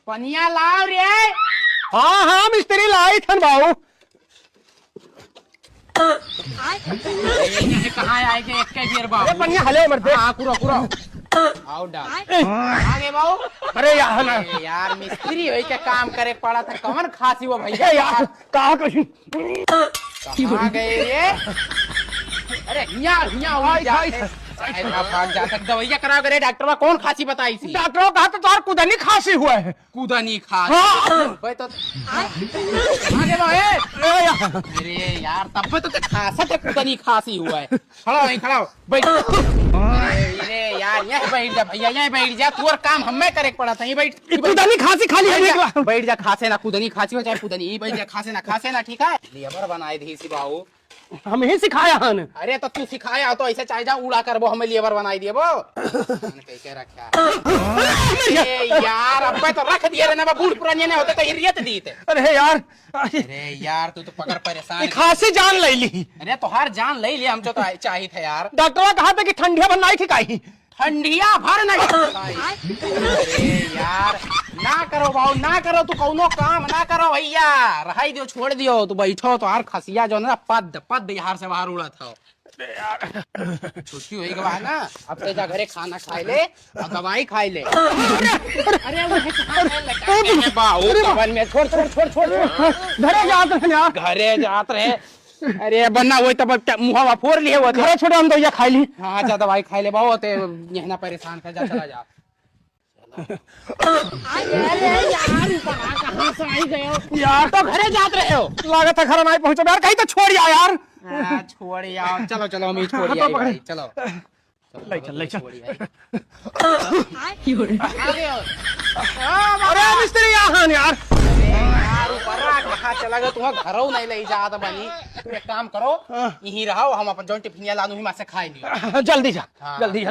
पनिया लाओ रे। हाँ हाँ मिस्त्री लाई थन बाबू। कहाँ आएंगे एक के बियर बाबू। अरे पनिया हले मर दे। हाँ कुरो कुरो आओ डाल आगे बाबू। अरे यार यार मिस्त्री वही के काम करे पड़ा था कौन खांसी वो भैया यार कहाँ कहीं कहाँ गए ये। अरे हिया हिया भाग जाता दवाइया करा करे डॉक्टर में कौन खांसी बताई थी। डॉक्टर कहा तो तुम्हारा कुदनी खांसी हुआ है। कूदनी खांसी हाँ। भाई तो आगे बढ़े। अरे यार तब तो खांसा तो कूदनी खांसी हुआ है। खड़ा वहीं खड़ा बैठ। अरे यार यह बैठ जा भैया यह बैठ जा तू और काम हमें करे पड़ा था। ये बैठ कुदनी खांसी खाली है। बैठ जा खांसे ना कूदनी खांसी हो चाहे कूदनी बैठ जा खांसे ना ठीक है। लेबर बनाए दी सी बाबू हम ही सिखाया हन। अरे तो तू सिखाया तो ऐसे चाहे जा उड़ा कर वो हमें लेबर बनाई दिए वो कैसे रखा। यार अब तो रख दिए रे ना बूढ़ पुराने ने होते तो हिरियत दी थे। अरे यार तू तो पकड़ परेशान खांसी जान ले ली। अरे तो हर जान ले लिया हमको तो चाहिए था यार। डॉक्टर कहा था कि ठंडिया बनाई थी काई ठंडिया भर नहीं। अरे यार ना करो बाबू ना करो तू कौनो काम ना करो भैया रहाई दियो छोड़ दियो तू बैठो तो यार खसिया जो ना पद पद यार से बाहर उड़ा था। छुट्टी हुई गवा ना अब ते जा घरे खाना खाए ले और दवाई खाए ले। अरे बाबू कवन में छोड़ घरे जात रहे यार। घरे जात रहे। अरे बन्ना वही तब मुहावा फोड़ लिए वो घरे छोड़े हम तो ये खाई ली। हाँ जा दवाई खाई ले बाबू ते यहाँ परेशान कर जा चला जा। अरे यार कहाँ से आई गए हो यार तो घरे जात रहे हो। लागत है घर नहीं पहुंचो यार कहीं तो छोड़ आ यार। छोड़ आओ चलो चलो हम छोड़ आई चलो ले चल अरे मिस्त्री यहाँ यार। कहाँ चला गया तुम्हें घरों नहीं ले जाता बनी। तुम एक काम करो यहीं रहो हम अपन जो टिफिनिया लानू ही से खाए लियो। जल्दी जा जल्दी